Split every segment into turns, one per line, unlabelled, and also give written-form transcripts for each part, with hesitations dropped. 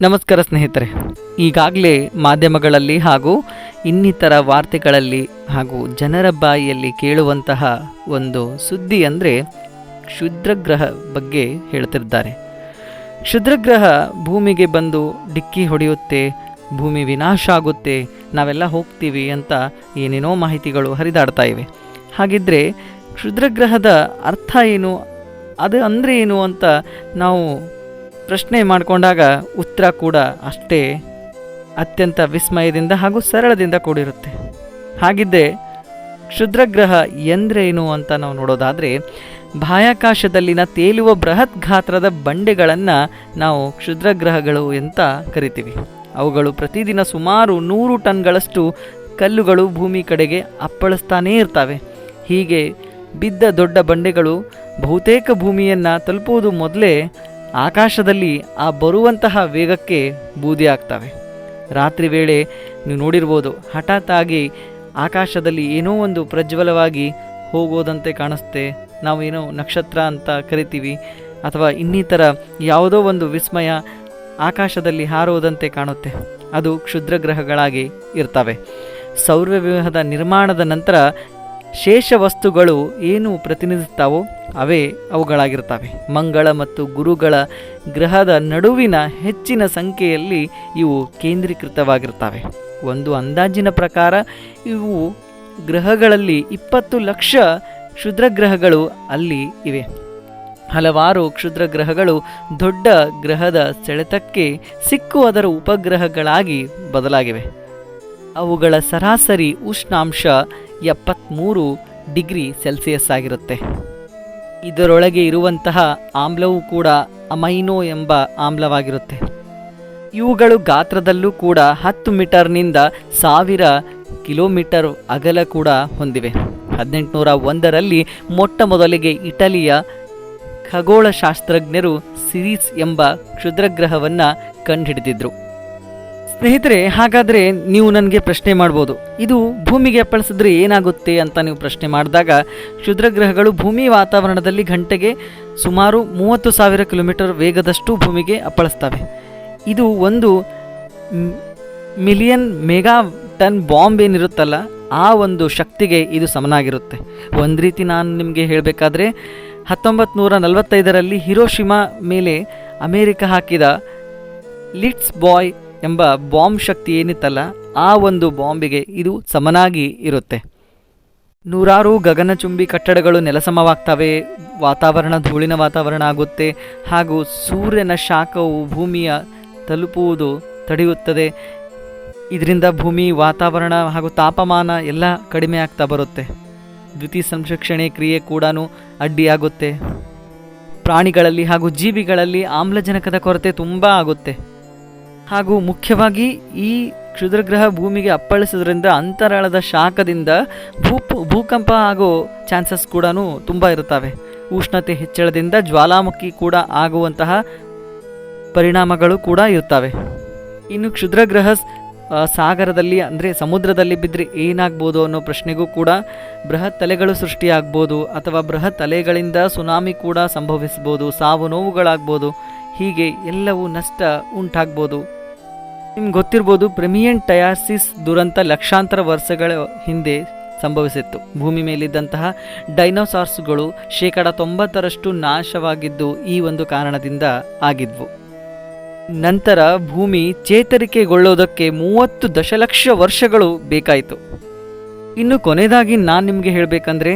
ನಮಸ್ಕಾರ ಸ್ನೇಹಿತರೆ, ಈಗಾಗಲೇ ಮಾಧ್ಯಮಗಳಲ್ಲಿ ಹಾಗೂ ಇನ್ನಿತರ ವಾರ್ತೆಗಳಲ್ಲಿ ಹಾಗೂ ಜನರ ಬಾಯಿಯಲ್ಲಿ ಕೇಳುವಂತಹ ಒಂದು ಸುದ್ದಿ ಅಂದರೆ ಕ್ಷುದ್ರಗ್ರಹ ಬಗ್ಗೆ ಹೇಳ್ತಿದ್ದಾರೆ. ಕ್ಷುದ್ರಗ್ರಹ ಭೂಮಿಗೆ ಬಂದು ಡಿಕ್ಕಿ ಹೊಡೆಯುತ್ತೆ, ಭೂಮಿ ವಿನಾಶ ಆಗುತ್ತೆ, ನಾವೆಲ್ಲ ಹೋಗ್ತೀವಿ ಅಂತ ಏನೇನೋ ಮಾಹಿತಿಗಳು ಹರಿದಾಡ್ತಾ ಇವೆ. ಹಾಗಿದ್ದರೆ ಕ್ಷುದ್ರಗ್ರಹದ ಅರ್ಥ ಏನು, ಅದು ಅಂದರೆ ಏನು ಅಂತ ನಾವು ಪ್ರಶ್ನೆ ಮಾಡಿಕೊಂಡಾಗ ಉತ್ತರ ಕೂಡ ಅಷ್ಟೇ ಅತ್ಯಂತ ವಿಸ್ಮಯದಿಂದ ಹಾಗೂ ಸರಳದಿಂದ ಕೂಡಿರುತ್ತೆ. ಹಾಗಿದ್ದರೆ ಕ್ಷುದ್ರಗ್ರಹ ಎಂದರೇನು ಅಂತ ನಾವು ನೋಡೋದಾದರೆ, ಬಾಹ್ಯಾಕಾಶದಲ್ಲಿನ ತೇಲುವ ಬೃಹತ್ ಗಾತ್ರದ ಬಂಡೆಗಳನ್ನು ನಾವು ಕ್ಷುದ್ರಗ್ರಹಗಳು ಅಂತ ಕರಿತೀವಿ. ಅವುಗಳು ಪ್ರತಿದಿನ ಸುಮಾರು 100 ಟನ್ಗಳಷ್ಟು ಕಲ್ಲುಗಳು ಭೂಮಿ ಕಡೆಗೆ ಅಪ್ಪಳಿಸ್ತಾನೇ ಇರ್ತವೆ. ಹೀಗೆ ಬಿದ್ದ ದೊಡ್ಡ ಬಂಡೆಗಳು ಬಹುತೇಕ ಭೂಮಿಯನ್ನು ತಲುಪುವುದು ಮೊದಲೇ ಆಕಾಶದಲ್ಲಿ ಆ ಬರುವಂತಹ ವೇಗಕ್ಕೆ ಬೂದಿ ಆಗ್ತವೆ. ರಾತ್ರಿ ವೇಳೆ ನೀವು ನೋಡಿರ್ಬೋದು, ಹಠಾತ್ತಾಗಿ ಆಕಾಶದಲ್ಲಿ ಏನೋ ಒಂದು ಪ್ರಜ್ವಲವಾಗಿ ಹೋಗೋದಂತೆ ಕಾಣಿಸುತ್ತೆ. ನಾವು ಏನೋ ನಕ್ಷತ್ರ ಅಂತ ಕರಿತೀವಿ, ಅಥವಾ ಇನ್ನಿತರ ಯಾವುದೋ ಒಂದು ವಿಸ್ಮಯ ಆಕಾಶದಲ್ಲಿ ಹಾರೋದಂತೆ ಕಾಣುತ್ತೆ. ಅದು ಕ್ಷುದ್ರಗ್ರಹಗಳಾಗಿ ಇರ್ತವೆ. ಸೌರವ್ಯೂಹದ ನಿರ್ಮಾಣದ ನಂತರ ಶೇಷ ವಸ್ತುಗಳು ಏನು ಪ್ರತಿನಿಧಿಸ್ತಾವೋ ಅವೇ ಅವುಗಳಾಗಿರ್ತವೆ. ಮಂಗಳ ಮತ್ತು ಗುರುಗಳ ಗ್ರಹದ ನಡುವಿನ ಹೆಚ್ಚಿನ ಸಂಖ್ಯೆಯಲ್ಲಿ ಇವು ಕೇಂದ್ರೀಕೃತವಾಗಿರ್ತವೆ. ಒಂದು ಅಂದಾಜಿನ ಪ್ರಕಾರ ಇವು ಗ್ರಹಗಳಲ್ಲಿ 20 ಲಕ್ಷ ಕ್ಷುದ್ರಗ್ರಹಗಳು ಅಲ್ಲಿ ಇವೆ. ಹಲವಾರು ಕ್ಷುದ್ರಗ್ರಹಗಳು ದೊಡ್ಡ ಗ್ರಹದ ಸೆಳೆತಕ್ಕೆ ಸಿಕ್ಕು ಅದರ ಉಪಗ್ರಹಗಳಾಗಿ ಬದಲಾಗಿವೆ. ಅವುಗಳ ಸರಾಸರಿ ಉಷ್ಣಾಂಶ 73 ಡಿಗ್ರಿ ಸೆಲ್ಸಿಯಸ್ ಆಗಿರುತ್ತೆ. ಇದರೊಳಗೆ ಇರುವಂತಹ ಆಮ್ಲವೂ ಕೂಡ ಅಮೈನೋ ಎಂಬ ಆಮ್ಲವಾಗಿರುತ್ತೆ. ಇವುಗಳು ಗಾತ್ರದಲ್ಲೂ ಕೂಡ 10 ಮೀಟರ್ನಿಂದ 1000 ಕಿಲೋಮೀಟರ್ ಅಗಲ ಕೂಡ ಹೊಂದಿವೆ. 1801ರಲ್ಲಿ ಮೊಟ್ಟ ಮೊದಲಿಗೆ ಇಟಲಿಯ ಖಗೋಳಶಾಸ್ತ್ರಜ್ಞರು ಸಿರಿಸ್ ಎಂಬ ಕ್ಷುದ್ರಗ್ರಹವನ್ನು ಕಂಡುಹಿಡಿದಿದ್ರು. ಸ್ನೇಹಿತರೆ, ಹಾಗಾದರೆ ನೀವು ನನಗೆ ಪ್ರಶ್ನೆ ಮಾಡ್ಬೋದು, ಇದು ಭೂಮಿಗೆ ಅಪ್ಪಳಿಸಿದ್ರೆ ಏನಾಗುತ್ತೆ ಅಂತ ನೀವು ಪ್ರಶ್ನೆ ಮಾಡಿದಾಗ, ಕ್ಷುದ್ರಗ್ರಹಗಳು ಭೂಮಿ ವಾತಾವರಣದಲ್ಲಿ ಗಂಟೆಗೆ ಸುಮಾರು 30,000 ಕಿಲೋಮೀಟರ್ ವೇಗದಷ್ಟು ಭೂಮಿಗೆ ಅಪ್ಪಳಿಸ್ತವೆ. ಇದು 1 ಮಿಲಿಯನ್ ಮೆಗಾ ಟನ್ ಬಾಂಬ್ ಏನಿರುತ್ತಲ್ಲ, ಆ ಒಂದು ಶಕ್ತಿಗೆ ಇದು ಸಮನಾಗಿರುತ್ತೆ. ಒಂದು ರೀತಿ ನಾನು ನಿಮಗೆ ಹೇಳಬೇಕಾದ್ರೆ, 1945ರಲ್ಲಿ ಹಿರೋಶಿಮಾ ಮೇಲೆ ಅಮೇರಿಕ ಹಾಕಿದ ಲಿಟ್ಸ್ ಬಾಯ್ ಎಂಬ ಬಾಂಬ್ ಶಕ್ತಿ ಏನಿತ್ತಲ್ಲ, ಆ ಒಂದು ಬಾಂಬಿಗೆ ಇದು ಸಮನಾಗಿ ಇರುತ್ತೆ. ನೂರಾರು ಗಗನಚುಂಬಿ ಕಟ್ಟಡಗಳು ನೆಲಸಮವಾಗ್ತವೆ, ವಾತಾವರಣ ಧೂಳಿನ ವಾತಾವರಣ ಆಗುತ್ತೆ, ಹಾಗೂ ಸೂರ್ಯನ ಶಾಖವು ಭೂಮಿಯ ತಲುಪುವುದು ತಡೆಯುತ್ತದೆ. ಇದರಿಂದ ಭೂಮಿ ವಾತಾವರಣ ಹಾಗೂ ತಾಪಮಾನ ಎಲ್ಲ ಕಡಿಮೆ ಆಗ್ತಾ ಬರುತ್ತೆ. ದ್ಯುತಿ ಸಂರಕ್ಷಣೆ ಕ್ರಿಯೆ ಕೂಡ ಅಡ್ಡಿಯಾಗುತ್ತೆ. ಪ್ರಾಣಿಗಳಲ್ಲಿ ಹಾಗೂ ಜೀವಿಗಳಲ್ಲಿ ಆಮ್ಲಜನಕದ ಕೊರತೆ ತುಂಬ ಆಗುತ್ತೆ. ಹಾಗೂ ಮುಖ್ಯವಾಗಿ ಈ ಕ್ಷುದ್ರಗ್ರಹ ಭೂಮಿಗೆ ಅಪ್ಪಳಿಸೋದ್ರಿಂದ ಅಂತರಾಳದ ಶಾಖದಿಂದ ಭೂಕಂಪ ಆಗೋ ಚಾನ್ಸಸ್ ಕೂಡ ತುಂಬ ಇರುತ್ತವೆ. ಉಷ್ಣತೆ ಹೆಚ್ಚಳದಿಂದ ಜ್ವಾಲಾಮುಖಿ ಕೂಡ ಆಗುವಂತಹ ಪರಿಣಾಮಗಳು ಕೂಡ ಇರ್ತವೆ. ಇನ್ನು ಕ್ಷುದ್ರಗ್ರಹ ಸಾಗರದಲ್ಲಿ ಅಂದರೆ ಸಮುದ್ರದಲ್ಲಿ ಬಿದ್ದರೆ ಏನಾಗ್ಬೋದು ಅನ್ನೋ ಪ್ರಶ್ನೆಗೂ ಕೂಡ ಬೃಹತ್ ಅಲೆಗಳು ಸೃಷ್ಟಿಯಾಗ್ಬೋದು, ಅಥವಾ ಬೃಹತ್ ಅಲೆಗಳಿಂದ ಸುನಾಮಿ ಕೂಡ ಸಂಭವಿಸ್ಬೋದು, ಸಾವು ನೋವುಗಳಾಗ್ಬೋದು. ಹೀಗೆ ಎಲ್ಲವೂ ನಷ್ಟ ಉಂಟಾಗ್ಬೋದು. ನಿಮ್ಗೆ ಗೊತ್ತಿರ್ಬೋದು, ಪ್ರೆಮಿಯನ್ ಟಯಾಸಿಸ್ ದುರಂತ ಲಕ್ಷಾಂತರ ವರ್ಷಗಳ ಹಿಂದೆ ಸಂಭವಿಸಿತ್ತು. ಭೂಮಿ ಮೇಲಿದ್ದಂತಹ ಡೈನೋಸಾರ್ಸ್ಗಳು 90% ನಾಶವಾಗಿದ್ದು ಈ ಒಂದು ಕಾರಣದಿಂದ ಆಗಿದ್ವು. ನಂತರ ಭೂಮಿ ಚೇತರಿಕೆಗೊಳ್ಳೋದಕ್ಕೆ 30 ದಶಲಕ್ಷ ವರ್ಷಗಳು ಬೇಕಾಯಿತು. ಇನ್ನು ಕೊನೆಯದಾಗಿ ನಾನು ನಿಮಗೆ ಹೇಳಬೇಕಂದ್ರೆ,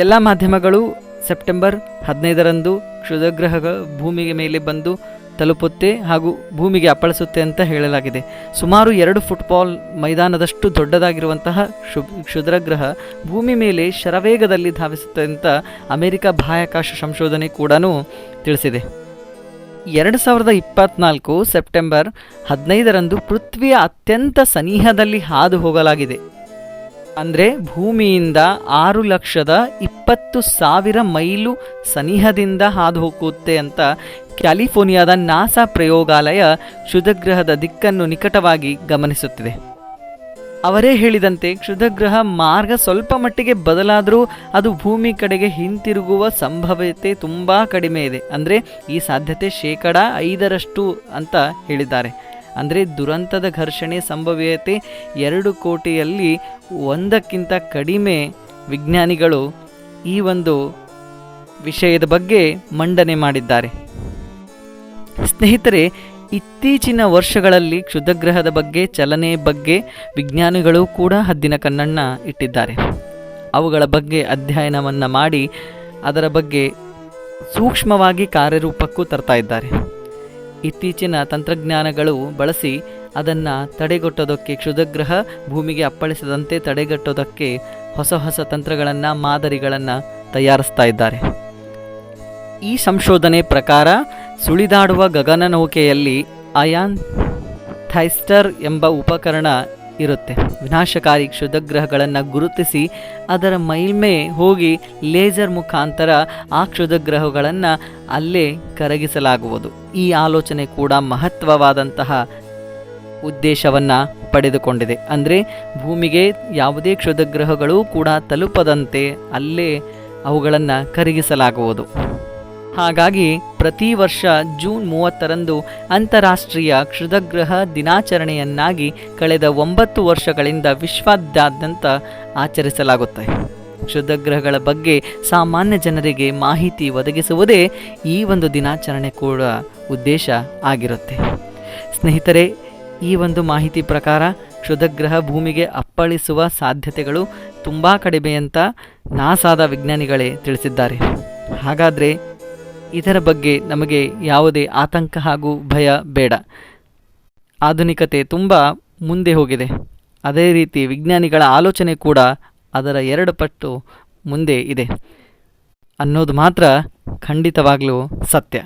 ಎಲ್ಲ ಮಾಧ್ಯಮಗಳು ಸೆಪ್ಟೆಂಬರ್ 15ರಂದು ಕ್ಷುದ್ರಗ್ರಹ ಭೂಮಿಗೆ ಮೇಲೆ ಬಂದು ತಲುಪುತ್ತೆ ಹಾಗೂ ಭೂಮಿಗೆ ಅಪ್ಪಳಿಸುತ್ತೆ ಅಂತ ಹೇಳಲಾಗಿದೆ. ಸುಮಾರು 2 ಫುಟ್ಬಾಲ್ ಮೈದಾನದಷ್ಟು ದೊಡ್ಡದಾಗಿರುವಂತಹ ಕ್ಷುದ್ರಗ್ರಹ ಭೂಮಿ ಮೇಲೆ ಶರವೇಗದಲ್ಲಿ ಧಾವಿಸುತ್ತೆ ಅಂತ ಅಮೆರಿಕ ಬಾಹ್ಯಾಕಾಶ ಸಂಶೋಧನೆ ಕೂಡ ತಿಳಿಸಿದೆ. 2024 ಸೆಪ್ಟೆಂಬರ್ 15ರಂದು ಪೃಥ್ವಿಯ ಅತ್ಯಂತ ಸನಿಹದಲ್ಲಿ ಹಾದು ಹೋಗಲಾಗಿದೆ. ಅಂದರೆ ಭೂಮಿಯಿಂದ 6,20,000 ಮೈಲು ಸನಿಹದಿಂದ ಹಾದು ಹೋಗುತ್ತೆ ಅಂತ ಕ್ಯಾಲಿಫೋರ್ನಿಯಾದ ನಾಸಾ ಪ್ರಯೋಗಾಲಯ ಕ್ಷುದ್ರಗ್ರಹದ ದಿಕ್ಕನ್ನು ನಿಕಟವಾಗಿ ಗಮನಿಸುತ್ತಿದೆ. ಅವರೇ ಹೇಳಿದಂತೆ ಕ್ಷುದ್ರಗ್ರಹ ಮಾರ್ಗ ಸ್ವಲ್ಪ ಮಟ್ಟಿಗೆ ಬದಲಾದರೂ ಅದು ಭೂಮಿ ಕಡೆಗೆ ಹಿಂತಿರುಗುವ ಸಂಭವ್ಯತೆ ತುಂಬ ಕಡಿಮೆ ಇದೆ. ಅಂದರೆ ಈ ಸಾಧ್ಯತೆ 5% ಅಂತ ಹೇಳಿದ್ದಾರೆ. ಅಂದರೆ ದುರಂತದ ಘರ್ಷಣೆ ಸಂಭವ್ಯತೆ 2 ಕೋಟಿಯಲ್ಲಿ 1ಕ್ಕಿಂತ ಕಡಿಮೆ ವಿಜ್ಞಾನಿಗಳು ಈ ಒಂದು ವಿಷಯದ ಬಗ್ಗೆ ಮಂಡನೆ ಮಾಡಿದ್ದಾರೆ. ಸ್ನೇಹಿತರೆ, ಇತ್ತೀಚಿನ ವರ್ಷಗಳಲ್ಲಿ ಕ್ಷುದ್ರಗ್ರಹದ ಬಗ್ಗೆ, ಚಲನೆ ಬಗ್ಗೆ ವಿಜ್ಞಾನಿಗಳು ಕೂಡ ಹದ್ದಿನ ಕಣ್ಣನ್ನ ಇಟ್ಟಿದ್ದಾರೆ. ಅವುಗಳ ಬಗ್ಗೆ ಅಧ್ಯಯನವನ್ನು ಮಾಡಿ ಅದರ ಬಗ್ಗೆ ಸೂಕ್ಷ್ಮವಾಗಿ ಕಾರ್ಯರೂಪಕ್ಕೂ ತರ್ತಾ ಇದ್ದಾರೆ. ಇತ್ತೀಚಿನ ತಂತ್ರಜ್ಞಾನಗಳು ಬಳಸಿ ಅದನ್ನು ತಡೆಗಟ್ಟೋದಕ್ಕೆ, ಕ್ಷುದ್ರಗ್ರಹ ಭೂಮಿಗೆ ಅಪ್ಪಳಿಸದಂತೆ ತಡೆಗಟ್ಟೋದಕ್ಕೆ ಹೊಸ ಹೊಸ ತಂತ್ರಗಳನ್ನು, ಮಾದರಿಗಳನ್ನು ತಯಾರಿಸ್ತಾ ಇದ್ದಾರೆ. ಈ ಸಂಶೋಧನೆ ಪ್ರಕಾರ ಸುಳಿದಾಡುವ ಗಗನನೌಕೆಯಲ್ಲಿ ಅಯಾನ್ ಥೈಸ್ಟರ್ ಎಂಬ ಉಪಕರಣ ಇರುತ್ತೆ. ವಿನಾಶಕಾರಿ ಕ್ಷುದ್ರಗ್ರಹಗಳನ್ನು ಗುರುತಿಸಿ ಅದರ ಮೇಲ್ಮೈ ಹೋಗಿ ಲೇಸರ್ ಮುಖಾಂತರ ಆ ಕ್ಷುದ್ರಗ್ರಹಗಳನ್ನು ಅಲ್ಲೇ ಕರಗಿಸಲಾಗುವುದು. ಈ ಆಲೋಚನೆ ಕೂಡ ಮಹತ್ವವಾದಂತಹ ಉದ್ದೇಶವನ್ನು ಪಡೆದುಕೊಂಡಿದೆ. ಅಂದರೆ ಭೂಮಿಗೆ ಯಾವುದೇ ಕ್ಷುದ್ರಗ್ರಹಗಳು ಕೂಡ ತಲುಪದಂತೆ ಅಲ್ಲೇ ಅವುಗಳನ್ನು ಕರಗಿಸಲಾಗುವುದು. ಹಾಗಾಗಿ ಪ್ರತಿ ವರ್ಷ ಜೂನ್ 30ರಂದು ಅಂತಾರಾಷ್ಟ್ರೀಯ ಕ್ಷುದ್ರಗ್ರಹ ದಿನಾಚರಣೆಯನ್ನಾಗಿ ಕಳೆದ 9 ವರ್ಷಗಳಿಂದ ವಿಶ್ವಾದ್ಯಂತ ಆಚರಿಸಲಾಗುತ್ತೆ. ಕ್ಷುದ್ರಗ್ರಹಗಳ ಬಗ್ಗೆ ಸಾಮಾನ್ಯ ಜನರಿಗೆ ಮಾಹಿತಿ ಒದಗಿಸುವುದೇ ಈ ಒಂದು ದಿನಾಚರಣೆ ಕೂಡ ಉದ್ದೇಶ ಆಗಿರುತ್ತೆ. ಸ್ನೇಹಿತರೆ, ಈ ಒಂದು ಮಾಹಿತಿ ಪ್ರಕಾರ ಕ್ಷುದ್ರಗ್ರಹ ಭೂಮಿಗೆ ಅಪ್ಪಳಿಸುವ ಸಾಧ್ಯತೆಗಳು ತುಂಬ ಕಡಿಮೆ ಅಂತ ನಾಸಾದ ವಿಜ್ಞಾನಿಗಳೇ ತಿಳಿಸಿದ್ದಾರೆ. ಹಾಗಾದರೆ ಇದರ ಬಗ್ಗೆ ನಮಗೆ ಯಾವುದೇ ಆತಂಕ ಹಾಗೂ ಭಯ ಬೇಡ. ಆಧುನಿಕತೆ ತುಂಬ ಮುಂದೆ ಹೋಗಿದೆ. ಅದೇ ರೀತಿ ವಿಜ್ಞಾನಿಗಳ ಆಲೋಚನೆ ಕೂಡ ಅದರ 2 ಪಟ್ಟು ಮುಂದೆ ಇದೆ ಅನ್ನೋದು ಮಾತ್ರ ಖಂಡಿತವಾಗಲೂ ಸತ್ಯ.